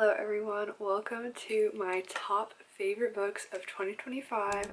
Hello everyone, welcome to my top favorite books of 2025.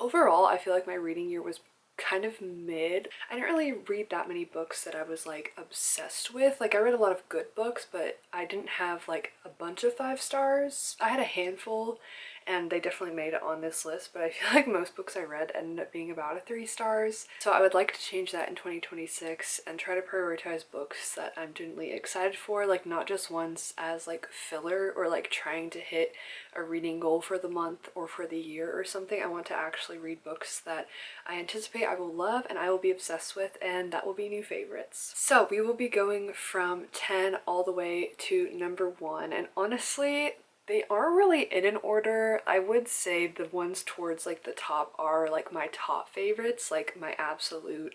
Overall, I feel like my reading year was kind of mid. I didn't really read that many books that I was like obsessed with. Like I read a lot of good books, but I didn't have like a bunch of 5 stars. I had a handful and they definitely made it on this list, but I feel like most books I read ended up being about a 3 stars. So I would like to change that in 2026 and try to prioritize books that I'm genuinely excited for, like not just ones as like filler or like trying to hit a reading goal for the month or for the year or something. I want to actually read books that I anticipate I will love and I will be obsessed with, and that will be new favorites. So we will be going from 10 all the way to number 1, and honestly they aren't really in an order. I would say the ones towards like the top are like my top favorites, like my absolute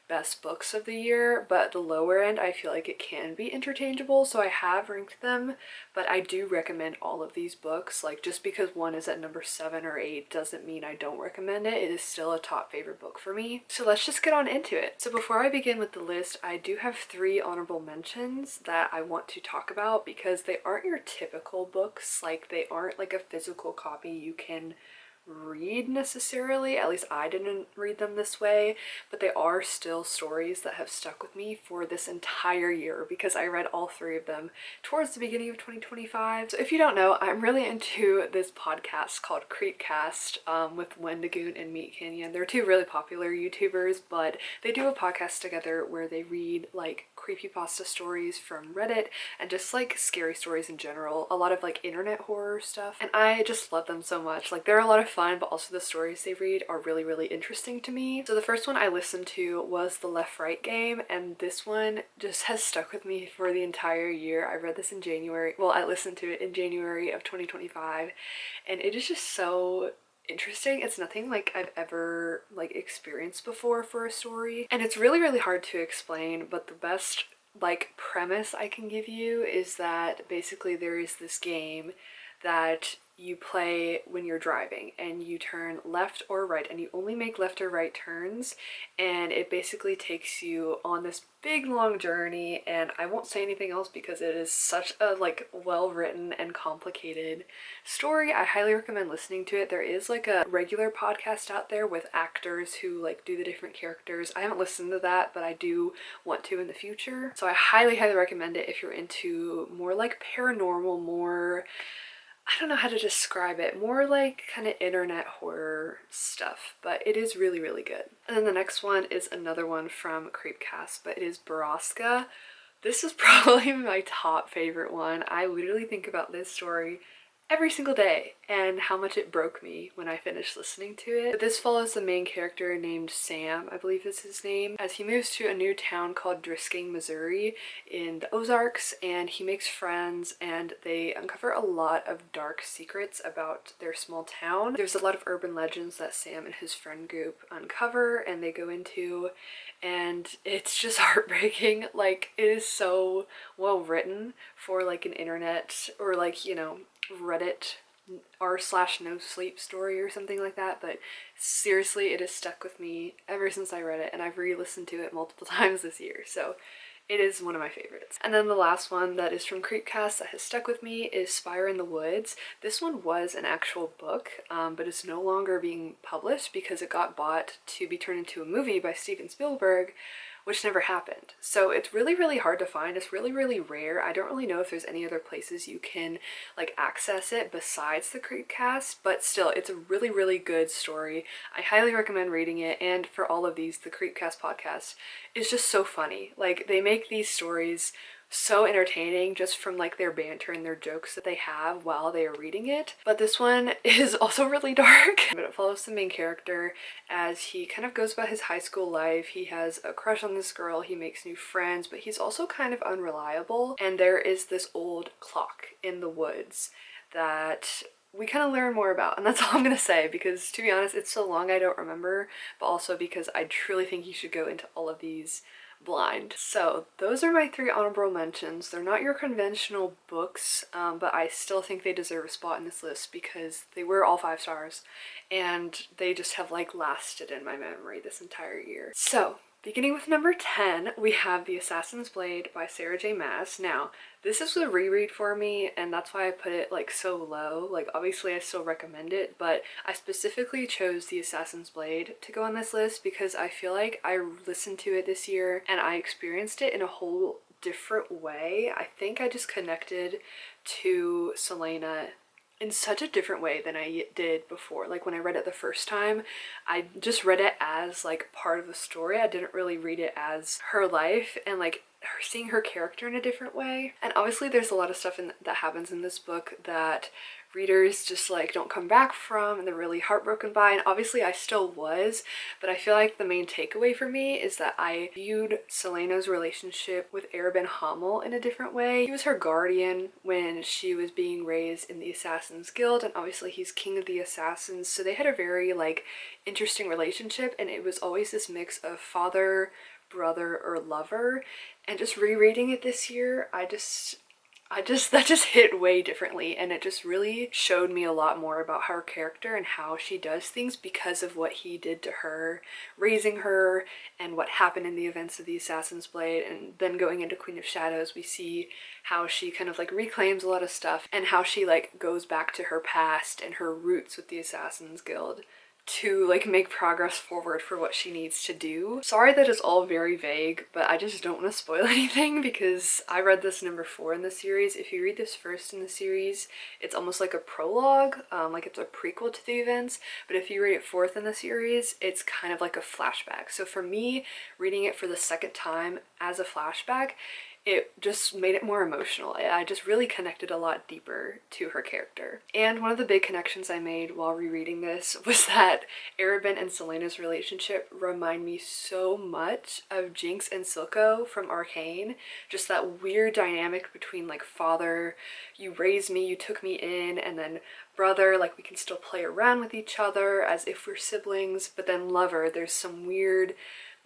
best books of the year, but the lower end I feel like it can be interchangeable, so I have ranked them. But I do recommend all of these books. Like just because one is at number 7 or 8 doesn't mean I don't recommend it. It is still a top favorite book for me. So let's just get on into it. So before I begin with the list, I do have 3 honorable mentions that I want to talk about because they aren't your typical books. Like they aren't like a physical copy you can read necessarily, at least I didn't read them this way, but they are still stories that have stuck with me for this entire year because I read all 3 of them towards the beginning of 2025. So if you don't know, I'm really into this podcast called Creepcast with Wendigoon and Meat Canyon. They're 2 really popular YouTubers, but they do a podcast together where they read like creepypasta stories from Reddit and just like scary stories in general, a lot of like internet horror stuff, and I just love them so much. Like they're a lot of fun, but also the stories they read are really interesting to me. So the first one I listened to was The Left Right Game, and this one just has stuck with me for the entire year. I read this in January, well I listened to it in January of 2025, and it is just so interesting. It's nothing like I've ever like experienced before for a story, and it's really hard to explain, but the best like premise I can give you is that basically there is this game that you play when you're driving and you turn left or right, and you only make left or right turns, and it basically takes you on this big long journey. And I won't say anything else because it is such a like well written and complicated story. I highly recommend listening to it. There is like a regular podcast out there with actors who like do the different characters. I haven't listened to that, but I do want to in the future, so I highly recommend it if you're into more like paranormal, more, I don't know how to describe it, more like kind of internet horror stuff, but it is really good. And then the next one is another one from Creepcast, but it is Baraska. This is probably my top favorite one. I literally think about this story every single day and how much it broke me when I finished listening to it. But this follows the main character named Sam, I believe is his name, as he moves to a new town called Drisking, Missouri in the Ozarks, and he makes friends and they uncover a lot of dark secrets about their small town. There's a lot of urban legends that Sam and his friend group uncover and they go into, and it's just heartbreaking. Like it is so well written for like an internet or like, you know, Reddit r/no sleep story or something like that, but seriously it has stuck with me ever since I read it, and I've re-listened to it multiple times this year, so it is one of my favorites. And then the last one that is from Creepcast that has stuck with me is Spire in the Woods. This one was an actual book, but it's no longer being published because it got bought to be turned into a movie by Steven Spielberg, which never happened. So it's really hard to find. It's really rare. I don't really know if there's any other places you can like access it besides the Creepcast, but still it's a really good story. I highly recommend reading it, and for all of these, the Creepcast podcast is just so funny. Like they make these stories so entertaining just from like their banter and their jokes that they have while they are reading it. But this one is also really dark, but it follows the main character as he kind of goes about his high school life. He has a crush on this girl, he makes new friends, but he's also kind of unreliable, and there is this old clock in the woods that we kind of learn more about, and that's all I'm gonna say because to be honest it's so long I don't remember, but also because I truly think you should go into all of these blind. So those are my 3 honorable mentions. They're not your conventional books, but I still think they deserve a spot in this list because they were all 5 stars and they just have like lasted in my memory this entire year. So Beginning with number 10, we have The Assassin's Blade by Sarah J Maas. Now, this is a reread for me, and that's why I put it like so low. Like, obviously I still recommend it, but I specifically chose The Assassin's Blade to go on this list because I feel like I listened to it this year and I experienced it in a whole different way. I think I just connected to Selena in such a different way than I did before. Like when I read it the first time, I just read it as like part of the story. I didn't really read it as her life and like seeing her character in a different way. And obviously there's a lot of stuff that happens in this book that readers just like don't come back from and they're really heartbroken by, and obviously I still was, but I feel like the main takeaway for me is that I viewed Selena's relationship with Arobin Hamel in a different way. He was her guardian when she was being raised in the Assassin's Guild, and obviously he's king of the assassins, so they had a very like interesting relationship, and it was always this mix of father, brother, or lover. And just rereading it this year, that just hit way differently, and it just really showed me a lot more about her character and how she does things because of what he did to her, raising her, and what happened in the events of the Assassin's Blade. And then going into Queen of Shadows, we see how she kind of like reclaims a lot of stuff and how she like goes back to her past and her roots with the Assassin's Guild to like make progress forward for what she needs to do. Sorry that it's all very vague, but I just don't want to spoil anything because I read this number 4 in the series. If you read this first in the series, it's almost like a prologue, like it's a prequel to the events, but if you read it fourth in the series, it's kind of like a flashback. So for me, reading it for the second time as a flashback, it just made it more emotional. I just really connected a lot deeper to her character. And one of the big connections I made while rereading this was that Arobin and Selena's relationship remind me so much of Jinx and Silco from Arcane. Just that weird dynamic between like father, you raised me, you took me in, and then brother, like we can still play around with each other as if we're siblings, but then lover, there's some weird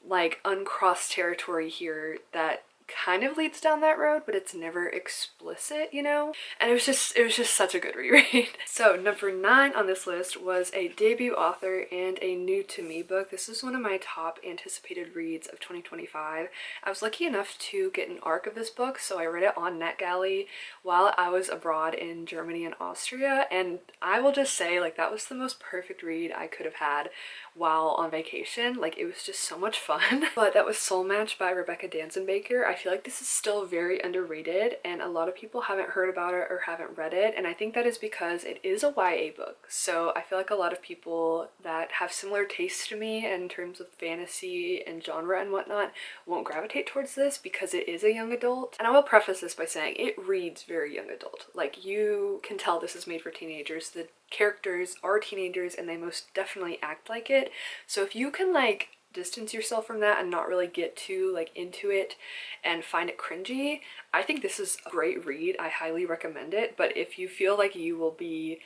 like uncrossed territory here that kind of leads down that road, but it's never explicit, you know? And it was just such a good reread. So number 9 on this list was a debut author and a new to me book. This is one of my top anticipated reads of 2025. I was lucky enough to get an ARC of this book, so I read it on NetGalley while I was abroad in Germany and Austria, and I will just say like that was the most perfect read I could have had while on vacation. Like it was just so much fun. But that was Soul Match by Rebecca Danzenbaker. I feel like this is still very underrated and a lot of people haven't heard about it or haven't read it, and I think that is because it is a YA book. So I feel like a lot of people that have similar tastes to me in terms of fantasy and genre and whatnot won't gravitate towards this because it is a young adult. And I will preface this by saying it reads very young adult. Like you can tell this is made for teenagers. The characters are teenagers and they most definitely act like it. So if you can like distance yourself from that and not really get too like into it and find it cringy, I think this is a great read. I highly recommend it. But if you feel like you will be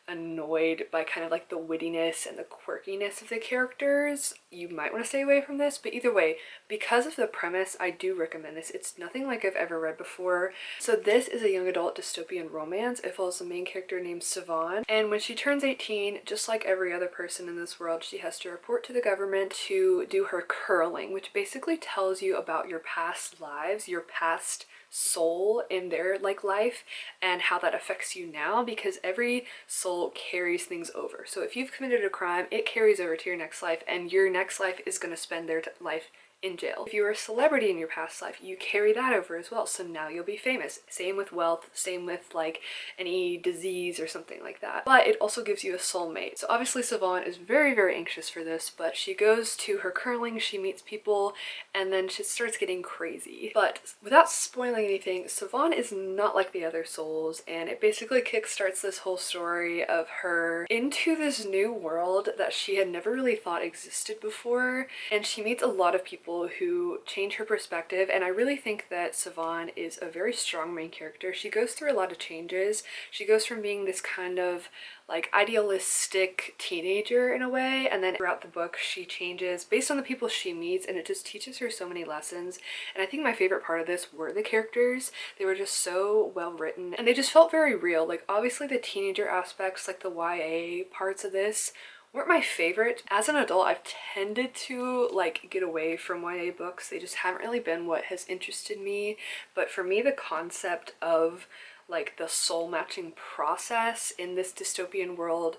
annoyed by kind of like the wittiness and the quirkiness of the characters, you might want to stay away from this. But either way, because of the premise, I do recommend this. It's nothing like I've ever read before. So this is a young adult dystopian romance. It follows a main character named Siobhan, and when she turns 18, just like every other person in this world, she has to report to the government to do her curling, which basically tells you about your past lives, your past soul in their like life, and how that affects you now, because every soul carries things over. So if you've committed a crime, it carries over to your next life, and your next life is going to spend their life in jail. If you were a celebrity in your past life, you carry that over as well, so now you'll be famous. Same with wealth, same with like any disease or something like that. But it also gives you a soulmate. So obviously Siobhan is very, very anxious for this, but she goes to her curling, she meets people, and then she starts getting crazy. But without spoiling anything, Siobhan is not like the other souls, and it basically kickstarts this whole story of her into this new world that she had never really thought existed before, and she meets a lot of people who change her perspective. And I really think that Siobhan is a very strong main character. She goes through a lot of changes. She goes from being this kind of like idealistic teenager in a way, and then throughout the book she changes based on the people she meets, and it just teaches her so many lessons. And I think my favorite part of this were the characters. They were just so well written and they just felt very real. Like obviously the teenager aspects, like the YA parts of this, weren't my favorite. As an adult, I've tended to like get away from YA books. They just haven't really been what has interested me. But for me, the concept of like the soul matching process in this dystopian world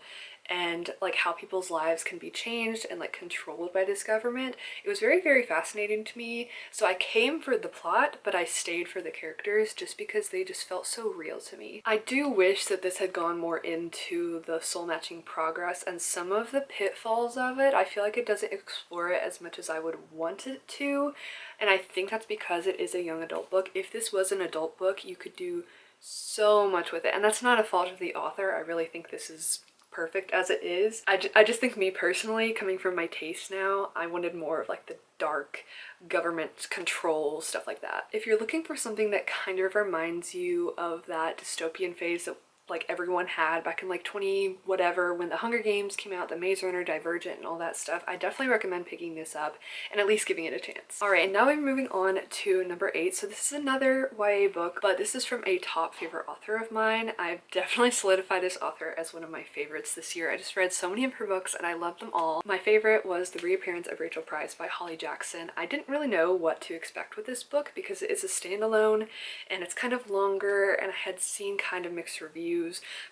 and like how people's lives can be changed and like controlled by this government, it was very, very fascinating to me. So I came for the plot, but I stayed for the characters just because they just felt so real to me. I do wish that this had gone more into the soul matching progress and some of the pitfalls of it. I feel like it doesn't explore it as much as I would want it to, and I think that's because it is a young adult book. If this was an adult book, you could do so much with it, and that's not a fault of the author. I really think this is perfect as it is. I just think, me personally, coming from my taste now, I wanted more of like the dark government control, stuff like that. If you're looking for something that kind of reminds you of that dystopian phase that like everyone had back in like 20 whatever, when the Hunger Games came out, the Maze Runner, Divergent, and all that stuff, I definitely recommend picking this up and at least giving it a chance. All right, and now we're moving on to number 8. So this is another YA book, but this is from a top favorite author of mine. I've definitely solidified this author as one of my favorites this year. I just read so many of her books and I love them all. My favorite was The Reappearance of Rachel Price by Holly Jackson. I didn't really know what to expect with this book because it is a standalone and it's kind of longer, and I had seen kind of mixed reviews.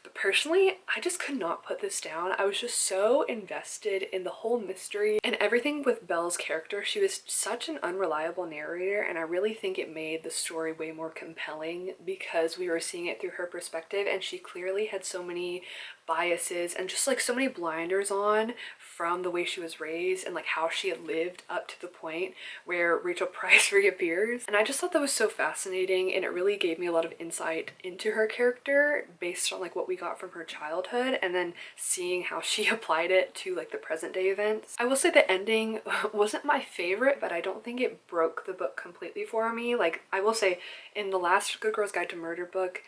But personally, I just could not put this down. I was just so invested in the whole mystery and everything with Belle's character. She was such an unreliable narrator, and I really think it made the story way more compelling because we were seeing it through her perspective, and she clearly had so many biases and just like so many blinders on from the way she was raised and like how she had lived up to the point where Rachel Price reappears. And I just thought that was so fascinating, and it really gave me a lot of insight into her character based on like what we got from her childhood and then seeing how she applied it to like the present day events. I will say the ending wasn't my favorite, but I don't think it broke the book completely for me. Like, I will say, in the last Good Girl's Guide to Murder book,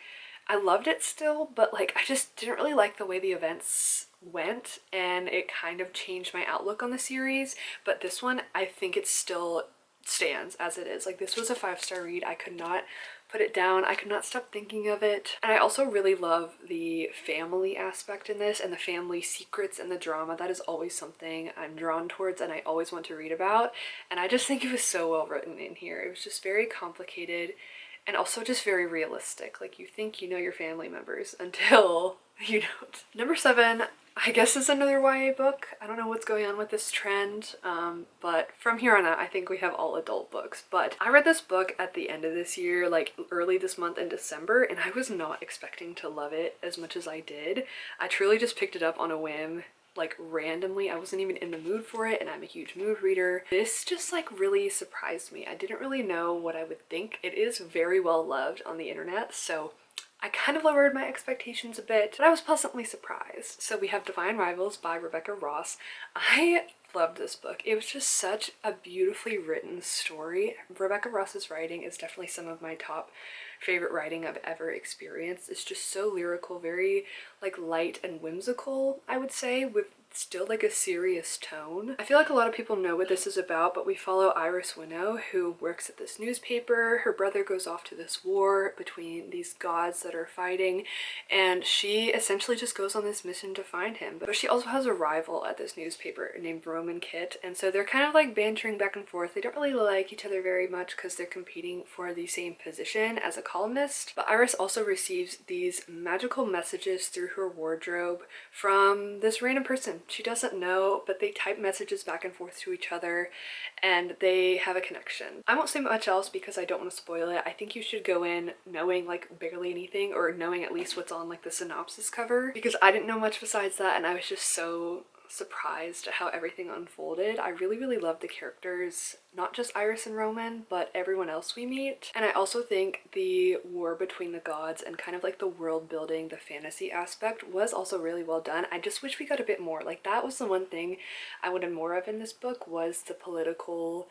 I loved it still, but like I just didn't really like the way the events went, and it kind of changed my outlook on the series. But this one, I think it still stands as it is. Like, this was a 5-star read. I could not put it down. I could not stop thinking of it. And I also really love the family aspect in this and the family secrets and the drama. That is always something I'm drawn towards and I always want to read about. And I just think it was so well written in here. It was just very complicated and also just very realistic. Like, you think you know your family members until you don't. Number 7, I guess, is another YA book. I don't know what's going on with this trend, but from here on out, I think we have all adult books. But I read this book at the end of this year, like early this month in December, and I was not expecting to love it as much as I did. I truly just picked it up on a whim, like randomly. I wasn't even in the mood for it, and I'm a huge mood reader. This just like really surprised me. I didn't really know what I would think. It is very well loved on the internet, so I kind of lowered my expectations a bit, but I was pleasantly surprised. So we have Divine Rivals by Rebecca Ross. I loved this book. It was just such a beautifully written story. Rebecca Ross's writing is definitely some of my top favorite writing I've ever experienced. It's just so lyrical, very like light and whimsical, I would say, with still like a serious tone. I feel like a lot of people know what this is about, but we follow Iris Winnow, who works at this newspaper. Her brother goes off to this war between these gods that are fighting, and she essentially just goes on this mission to find him. But she also has a rival at this newspaper named Roman Kit, and so they're kind of like bantering back and forth. They don't really like each other very much because they're competing for the same position as a columnist. But Iris also receives these magical messages through her wardrobe from this random person she doesn't know, but they type messages back and forth to each other and they have a connection. I won't say much else because I don't want to spoil it. I think you should go in knowing like barely anything, or knowing at least what's on like the synopsis cover, because I didn't know much besides that, and I was just so surprised at how everything unfolded. I really, really loved the characters, not just Iris and Roman, but everyone else we meet. And I also think the war between the gods and kind of like the world building, the fantasy aspect was also really well done. I just wish we got a bit more. Like, that was the one thing I wanted more of in this book, was the political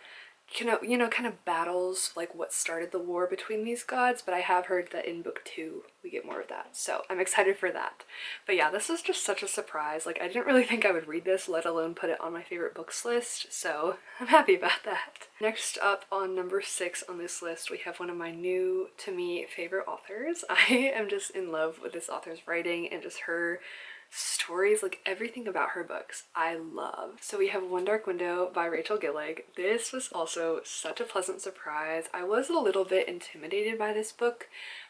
kind of battles, like what started the war between these gods. But I have heard that in book 2 we get more of that, so I'm excited for that. But yeah, this was just such a surprise. Like, I didn't really think I would read this, let alone put it on my favorite books list, so I'm happy about that. Next up on number 6 on this list, we have one of my new to me favorite authors. I am just in love with this author's writing and just her stories, like everything about her books I love. So we have One Dark Window by Rachel Gillig. This was also such a pleasant surprise. I was a little bit intimidated by this book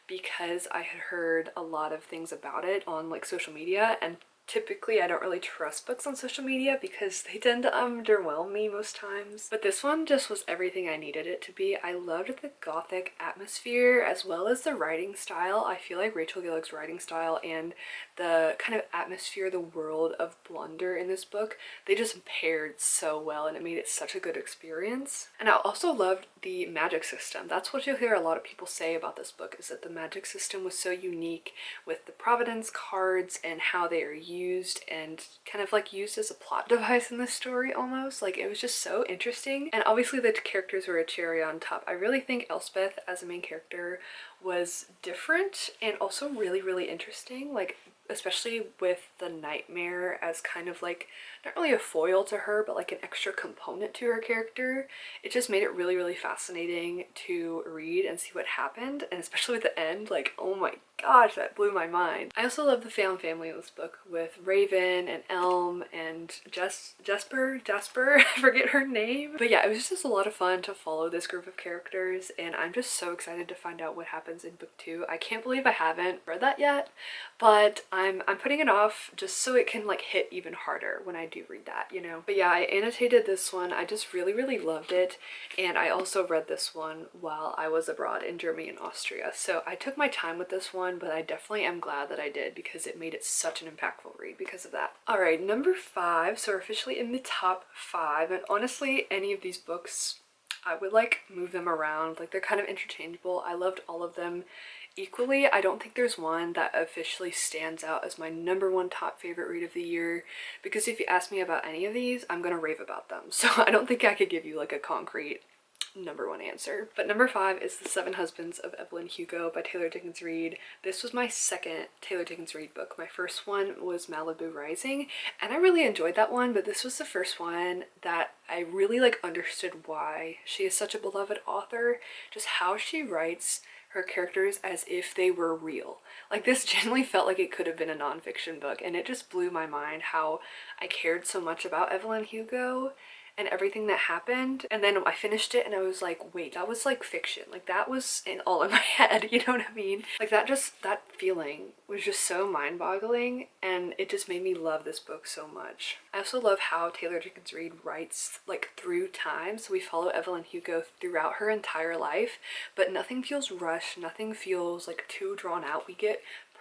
because I had heard a lot of things about it on like social media, and typically I don't really trust books on social media because they tend to underwhelm me most times. But this one just was everything I needed it to be. I loved the gothic atmosphere as well as the writing style. I feel like Rachel Gillig's writing style and the kind of atmosphere, the world of Blunder in this book, they just paired so well and it made it such a good experience. And I also loved the magic system. That's what you'll hear a lot of people say about this book, is that the magic system was so unique with the Providence cards and how they are used and kind of like used as a plot device in this story almost. Like it was just so interesting. And obviously the characters were a cherry on top. I really think Elspeth as a main character was different and also really interesting, like especially with the nightmare as kind of like not really a foil to her but like an extra component to her character. It just made it really fascinating to read and see what happened, and especially with the end, like oh my gosh, that blew my mind. I also love the found family in this book with Raven and Elm and Jasper, I forget her name. But yeah, it was just a lot of fun to follow this group of characters, and I'm just so excited to find out what happens in book 2. I can't believe I haven't read that yet, but I'm putting it off just so it can like hit even harder when I do read that, you know. But yeah, I annotated this one. I just really loved it, and I also read this one while I was abroad in Germany and Austria. So I took my time with this one, but I definitely am glad that I did because it made it such an impactful read because of that. All right, number 5, so we're officially in the top 5, and honestly any of these books I would like move them around, like they're kind of interchangeable. I loved all of them equally. I don't think there's one that officially stands out as my number 1 top favorite read of the year, because if you ask me about any of these, I'm gonna rave about them. So I don't think I could give you like a concrete number 1 answer. But number 5 is The Seven Husbands of Evelyn Hugo by Taylor Jenkins Reid. This was my second Taylor Jenkins Reid book. My first one was Malibu Rising, and I really enjoyed that one, but this was the first one that I really like understood why she is such a beloved author, just how she writes her characters as if they were real. Like this genuinely felt like it could have been a nonfiction book, and it just blew my mind how I cared so much about Evelyn Hugo and everything that happened. And then I finished it and I was like, wait, that was like fiction. Like that was all in my head, you know what I mean? Like that feeling was just so mind-boggling, and it just made me love this book so much. I also love how Taylor Jenkins Reid writes like through time. So we follow Evelyn Hugo throughout her entire life, but nothing feels rushed, nothing feels like too drawn out. We get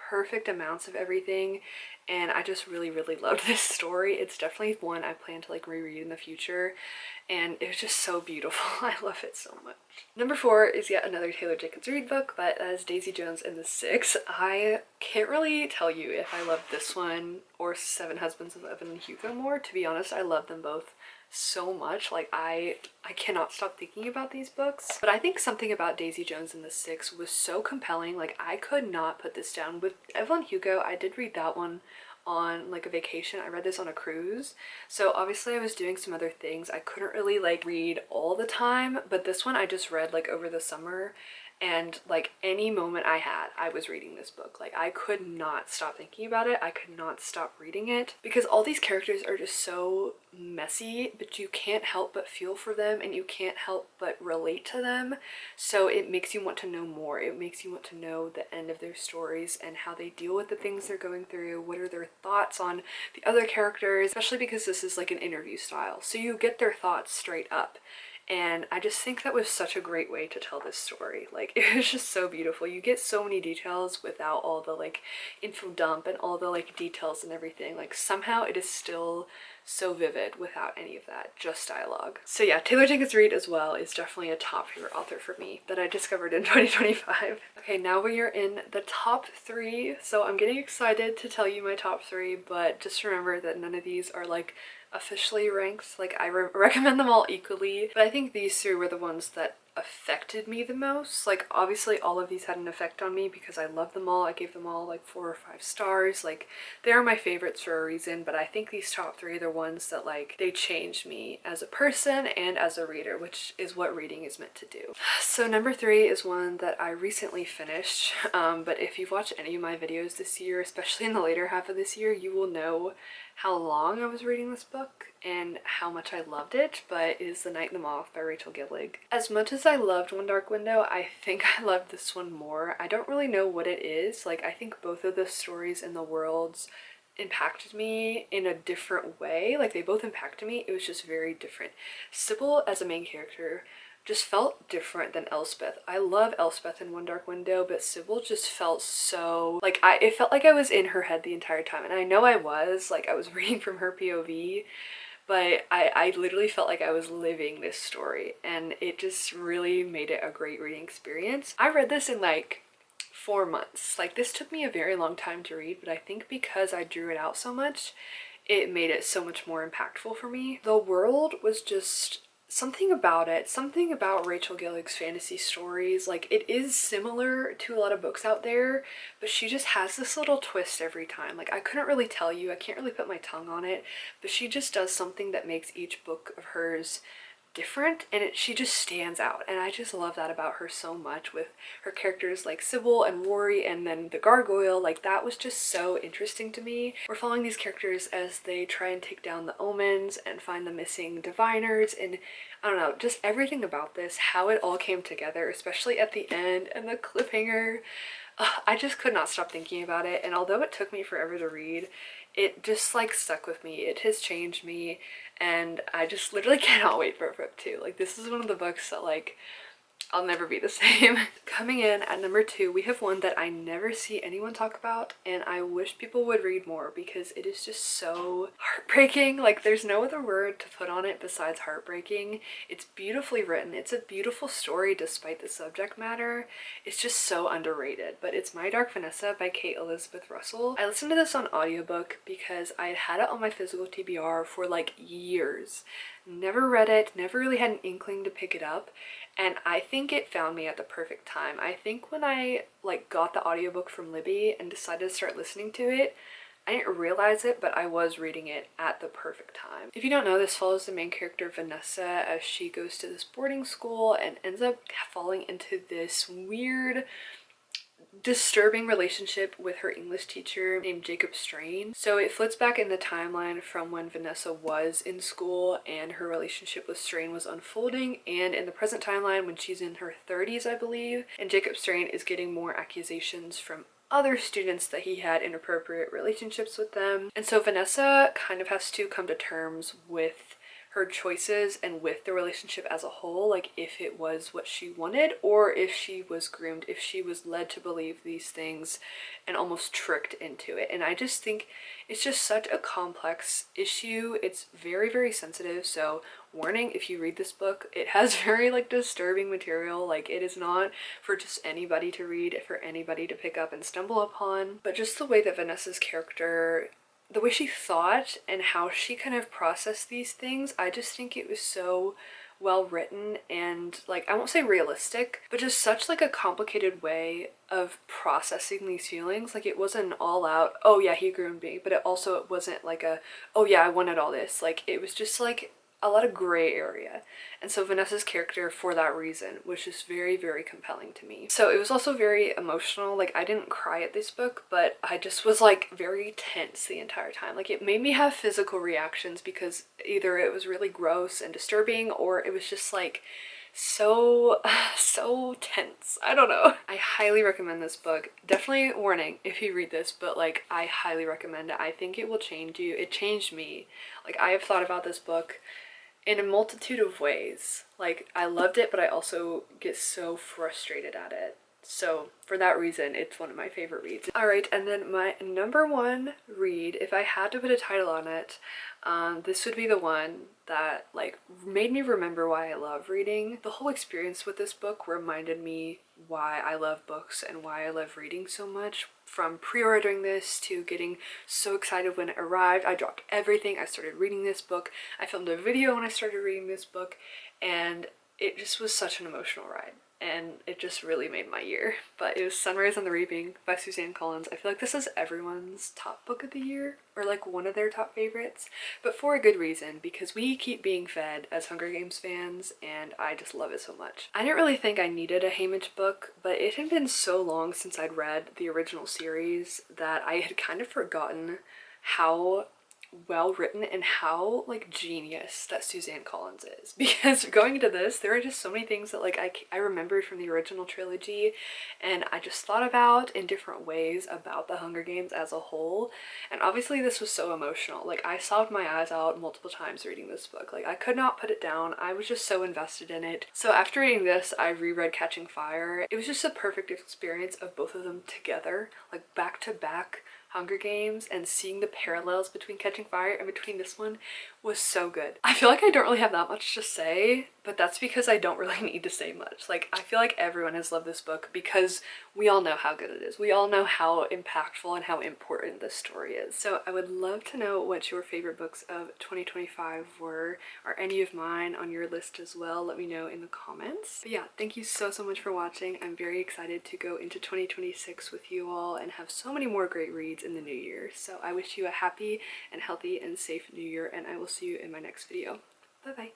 perfect amounts of everything, and I just really loved this story. It's definitely one I plan to like reread in the future, and it was just so beautiful. I love it so much. Number 4 is yet another Taylor Jenkins Reid book, but that is Daisy Jones and the Six. I can't really tell you if I love this one or Seven Husbands of Evelyn Hugo more. To be honest, I love them both so much. Like I cannot stop thinking about these books. But I think something about Daisy Jones and the Six was so compelling. Like I could not put this down. With Evelyn Hugo, I did read that one on like a vacation. I read this on a cruise, so obviously I was doing some other things. I couldn't really like read all the time, but this one I just read like over the summer, and like any moment I had, I was reading this book. Like I could not stop thinking about it. I could not stop reading it because all these characters are just so messy, but you can't help but feel for them and you can't help but relate to them. So it makes you want to know more. It makes you want to know the end of their stories and how they deal with the things they're going through. What are their thoughts on the other characters, especially because this is like an interview style. So you get their thoughts straight up. And I just think that was such a great way to tell this story. Like it was just so beautiful. You get so many details without all the like info dump and all the like details and everything. Like somehow it is still so vivid without any of that, just dialogue. So yeah, Taylor Jenkins Reid as well is definitely a top favorite author for me that I discovered in 2025. Okay, now we are in the top 3. So I'm getting excited to tell you my top 3, but just remember that none of these are like officially ranked. Like I recommend them all equally, but I think these 3 were the ones that affected me the most. Like obviously all of these had an effect on me because I love them all. I gave them all like 4 or 5 stars. Like they are my favorites for a reason, but I think these top 3 are the ones that like they changed me as a person and as a reader, which is what reading is meant to do. So number 3 is one that I recently finished, but if you've watched any of my videos this year, especially in the later half of this year, you will know how long I was reading this book and how much I loved it, but it is The Night and the Moth by Rachel Gillig. As much as I loved One Dark Window, I think I loved this one more. I don't really know what it is. Like I think both of the stories and the worlds impacted me in a different way. Like they both impacted me, it was just very different. Sybil as a main character just felt different than Elspeth. I love Elspeth in One Dark Window, but Sybil just felt so like it felt like I was in her head the entire time, and I know I was, like I was reading from her POV, but I literally felt like I was living this story, and it just really made it a great reading experience. I read this in like 4 months. Like this took me a very long time to read, but I think because I drew it out so much, it made it so much more impactful for me. The world was just something about it, something about Rachel Gillig's fantasy stories. Like it is similar to a lot of books out there, but she just has this little twist every time. Like I couldn't really tell you, I can't really put my tongue on it, but she just does something that makes each book of hers different, and she just stands out, and I just love that about her so much, with her characters like Sybil and Rory and then the gargoyle. Like that was just so interesting to me. We're following these characters as they try and take down the omens and find the missing diviners, and I don't know, just everything about this, how it all came together, especially at the end and the cliffhanger. I just could not stop thinking about it, and although it took me forever to read, it just like stuck with me. It has changed me, and I just literally cannot wait for book 2. Like this is one of the books that like I'll never be the same. Coming in at number 2, we have one that I never see anyone talk about, and I wish people would read more because it is just so heartbreaking. Like there's no other word to put on it besides heartbreaking. It's beautifully written. It's a beautiful story despite the subject matter. It's just so underrated, but it's My Dark Vanessa by Kate Elizabeth Russell. I listened to this on audiobook because I had it on my physical TBR for like years. Never read it, never really had an inkling to pick it up, and I think it found me at the perfect time. I think when I like got the audiobook from Libby and decided to start listening to it, I didn't realize it, but I was reading it at the perfect time. If you don't know, this follows the main character Vanessa as she goes to this boarding school and ends up falling into this weird, disturbing relationship with her English teacher named Jacob Strain. So it flits back in the timeline from when Vanessa was in school and her relationship with Strain was unfolding, and in the present timeline when she's in her 30s, I believe, and Jacob Strain is getting more accusations from other students that he had inappropriate relationships with them. And so Vanessa kind of has to come to terms with her choices and with the relationship as a whole, like if it was what she wanted or if she was groomed, if she was led to believe these things and almost tricked into it. And I just think it's just such a complex issue. It's very, very sensitive, so warning if you read this book, it has very like disturbing material. Like it is not for just anybody to read, for anybody to pick up and stumble upon. But just the way that Vanessa's character, the way she thought and how she kind of processed these things, I just think it was so well written and like, I won't say realistic, but just such like a complicated way of processing these feelings. Like it wasn't all out, oh yeah, he groomed me, but it wasn't like a, oh yeah, I wanted all this. Like it was just like a lot of gray area. And so Vanessa's character, for that reason, was just very, very compelling to me. So it was also very emotional. Like I didn't cry at this book, but I just was like very tense the entire time. Like it made me have physical reactions because either it was really gross and disturbing, or it was just like so tense. I don't know. I highly recommend this book. Definitely warning if you read this, but like I highly recommend it. I think it will change you. It changed me. Like I have thought about this book in a multitude of ways. Like I loved it, but I also get so frustrated at it. So for that reason, it's one of my favorite reads. All right, and then my number 1 read, if I had to put a title on it, this would be the one that like made me remember why I love reading. The whole experience with this book reminded me why I love books and why I love reading so much. From pre-ordering this to getting so excited when it arrived, I dropped everything. I started reading this book. I filmed a video when I started reading this book, and it just was such an emotional ride. And it just really made my year. But it was Sunrise on the Reaping by Suzanne Collins. I feel like this is everyone's top book of the year, or like one of their top favorites, but for a good reason, because we keep being fed as Hunger Games fans, and I just love it so much. I didn't really think I needed a Haymitch book, but it had been so long since I'd read the original series that I had kind of forgotten how well written and how like genius that Suzanne Collins is, because going into this there are just so many things that like I remembered from the original trilogy and I just thought about in different ways about the Hunger Games as a whole. And obviously this was so emotional, like I sobbed my eyes out multiple times reading this book. Like I could not put it down, I was just so invested in it. So after reading this I reread Catching Fire. It was just a perfect experience of both of them together, like back to back Hunger Games, and seeing the parallels between Catching Fire and between this one was so good. I feel like I don't really have that much to say, but that's because I don't really need to say much. Like I feel like everyone has loved this book because we all know how good it is. We all know how impactful and how important this story is. So I would love to know what your favorite books of 2025 were. Are any of mine on your list as well? Let me know in the comments. But yeah, thank you so much for watching. I'm very excited to go into 2026 with you all and have so many more great reads in the new year. So I wish you a happy and healthy and safe new year, and I will see you in my next video. Bye bye.